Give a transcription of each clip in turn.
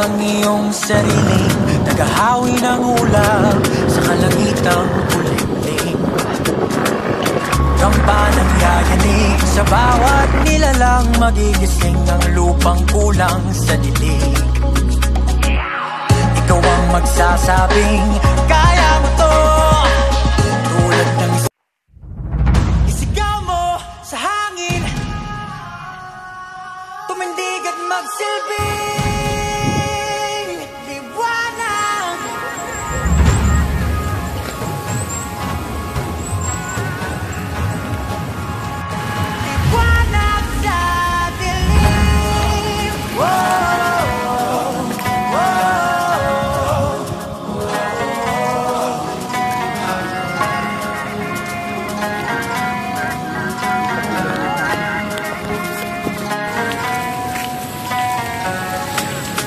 ang iyong sariling tagahawi ng ulap sa kalagitang kulimlim. Kampanang yayanig sa bawat nilalang, magigising ang lupang kulang sa dilig. Ikaw ang magsasabing kaya mo to, tulad ng isigaw mo sa hangin, tumindig at magsilbing liwanag. Liwanag sa dilim.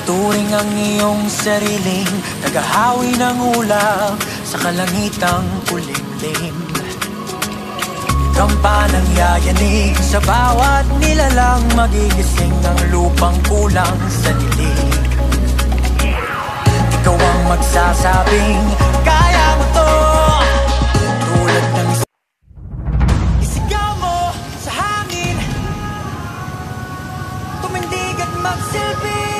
Turing ang iyong sariling tagahawi ng ulap sa kalangitang kulimlim. Kampanang yayanig sa bawat nilalang, magigising ang lupang kulang sa dilig. Ikaw ang magsasabing kaya mo to, tulad ng isigaw mo sa hangin, tumindig at magsilbing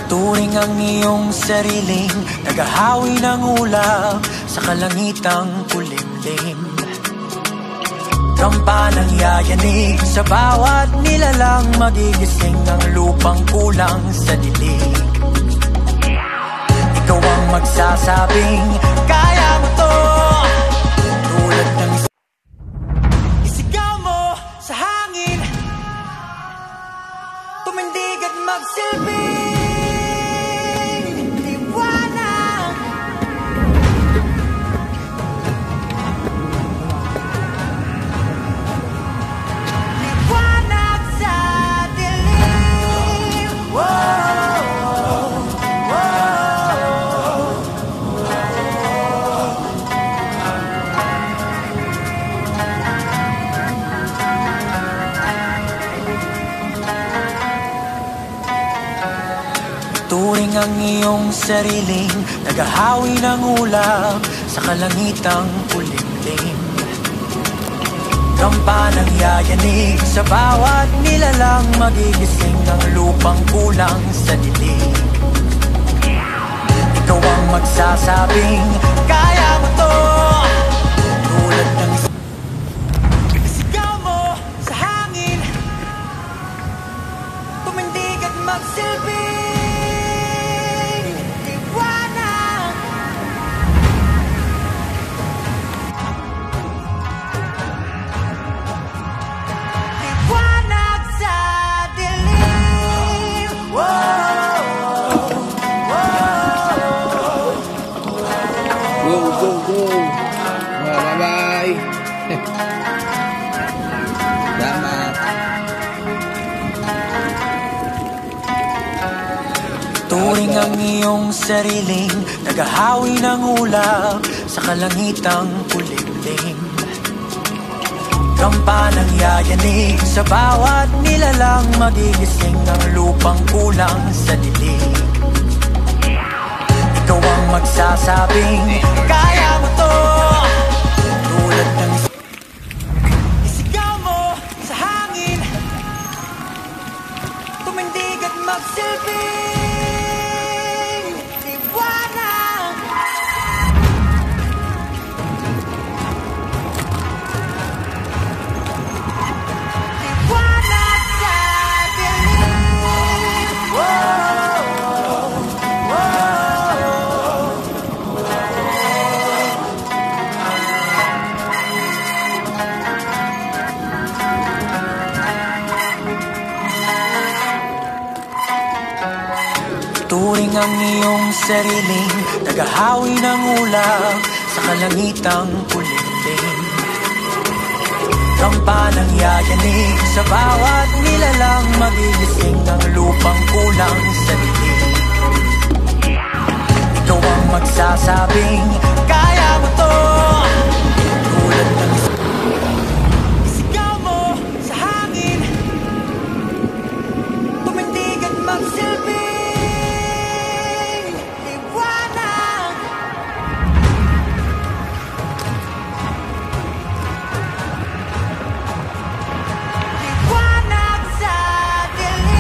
turing ang iyong sariling tagahawi ng ulap sa kalangitang kulimlim. Kampanang yayanig sa bawat nilalang, magigising ang lupang kulang sa dilig. Ikaw ang magsasabing kaya mo to, tulad ng isigaw mo sa hangin, tumindig at magsilbing turing ang iyong sariling tagahawi ng ulap sa kalangitang kulimlim. Kampanang yayanig sa bawat nilalang, magigising ang lupang kulang sa dilig. Ikaw ang magsasabing kaya mo to, tulad ng isigaw mo sa hangin, tumindig at magsilbing turing ang iyong sariling tagahawi ng ulap sa kalangitang kulimlim. Kampanang yayanig sa bawat nilalang, magigising ang lupang kulang sa dilig. Ikaw ang magsasabing kaya mo to, tulad ng isigaw mo sa hangin, tumindig at magsilbing ang iyong sariling tagahawi ng ulap sa kalangitang kulimlim. Kampanang yayanig sa bawat nilalang, magigising ang lupang kulang sa dilim. Ikaw ang magsasabing kaya mo to, tulad ng isigaw mo sa hangin, tumindig at magsilbing liwanag. Liwanag sa dilim.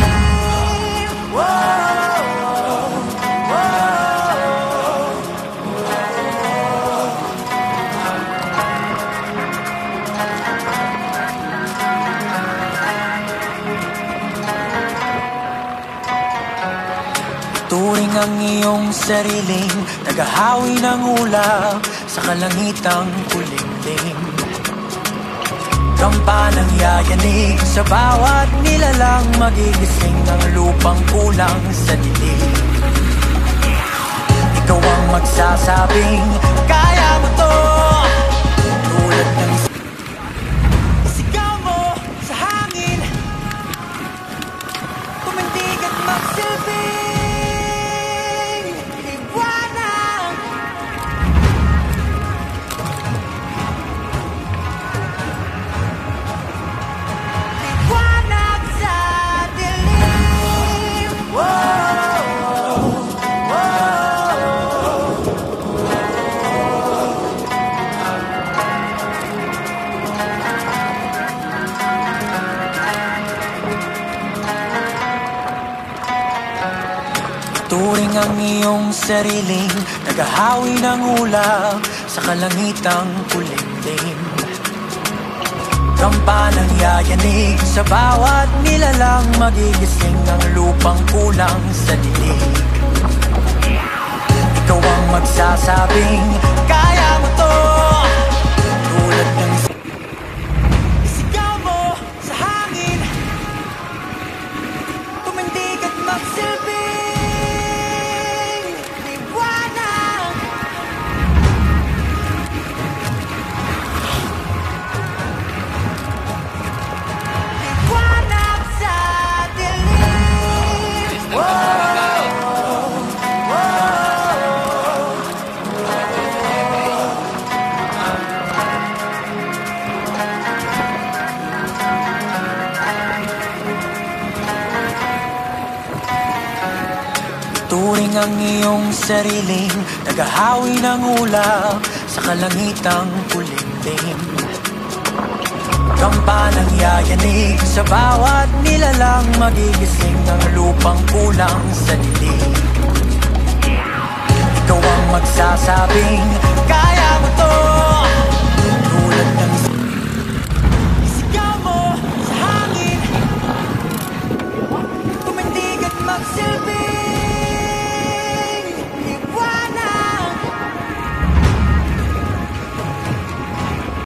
Turing ang iyong sariling tagahawi ng ulap sa kalangitang kulimlim. Kampanang yayanig sa bawat nilalang, magigising ang lupang kulang sa dilim. Ikaw ang magsasabing kaya mo to, tulad ng isigaw mo sa hangin, tumindig at magsilbing liwanag. Liwanag sa dilim. Turing ang iyong sariling tagahawi ng ulap sa kalangitang kulimlim. Kampanang yayanig sa bawat nilalang, magigising ang lupang kulang sa dilim. Ikaw ang magsasabing kaya mo to, tulad ng isigaw mo sa hangin, tumindig at magsilbing liwanag. Liwanag sa dilim. Turing ang iyong sariling tagahawi ng ulap sa kalangitang kulimlim. Kampanang yayanig sa bawat nilalang, magigising ang lupang kulang sa dilim. Ikaw ang magsasabing kaya mo to, tulad ng isigaw mo sa hangin, tumindig at magsilbing